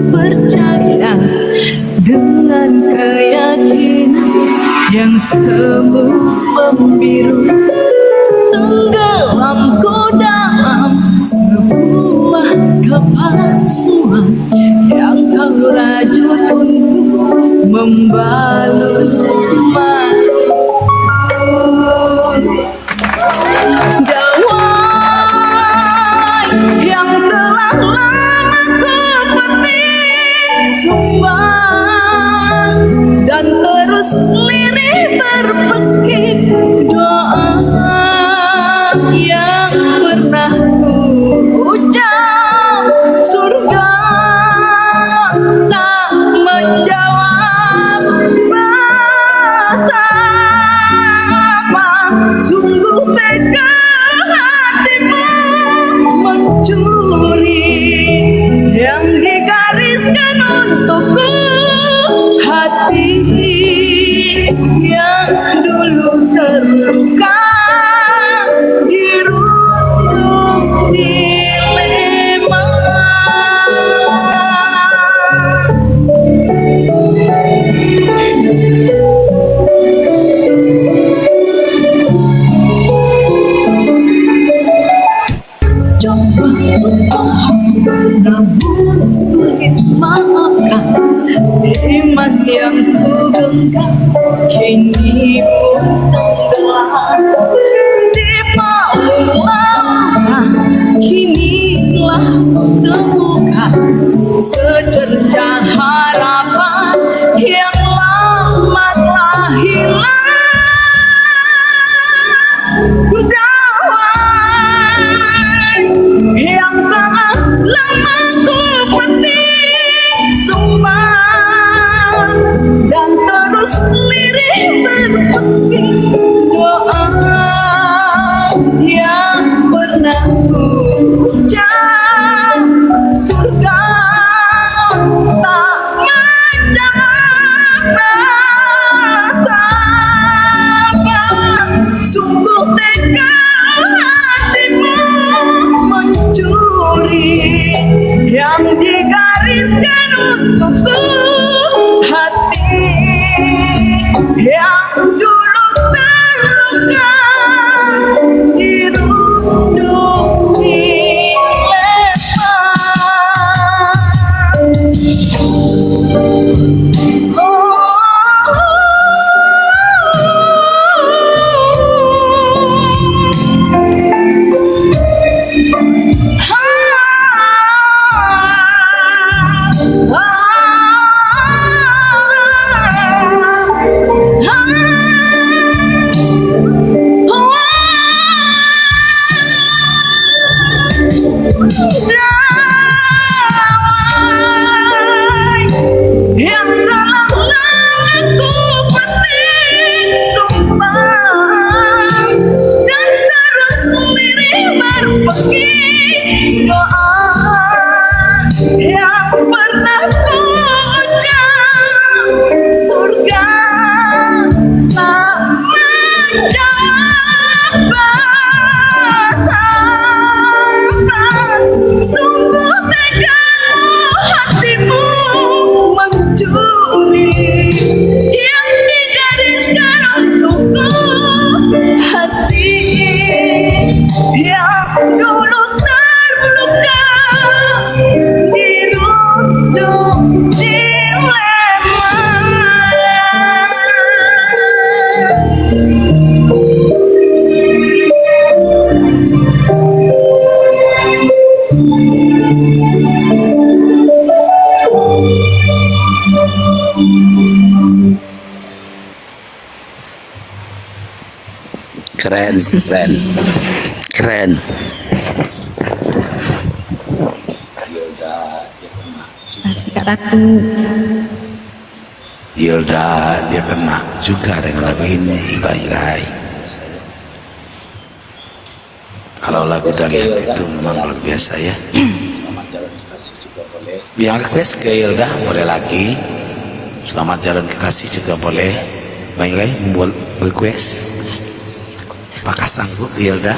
percaya dengan keyakinan yang semu membiru. Tenggelamku dalam sebuah kepalsuan yang kau rajut untuk membalut malu. Gawai yang telah lama ku petik sumpah dan terus lirih berpekik doa yang pernah ku ucap. Surga tak menjawab betapa sungguh tega hatimu mencuri yang digariskan untukku. Hati yang dulu terluka dirundung dilema. Coba untuk namun sulit maafkan. Iman yang ku genggam kini pun tenggelam di palung lautan. Kini telah ku temukan secercah harapan yang lama telah hilang. Yang telah lama ku petik sumpah dan terus lirih berpekik doa yang pernah ku ucap. Surga tak menjawab betapa sungguh tega hatimu mencuri yang digariskan untukku. Hati yang dulu terluka dirundung dilema. Yang telah lama ku petik sumpah dan terus lirih berpekik doa yang pernah ku ucap. Surga tak menjawab betapa sungguh tega hatimu mencuri yang digariskan untukku. Hati yang dulu terluka dirundung dilema. Keren, keren, keren. Masih Kak Ratu. Yilda dia kena juga dengan lagu ini, baik-baik. Kalau lagu Dalian itu memang luar biasa ya. Yang request ke Yilda boleh lagi. Selamat Jalan Kekasih juga boleh. Baik-baik membuat request. Apakah sanggup Yilda?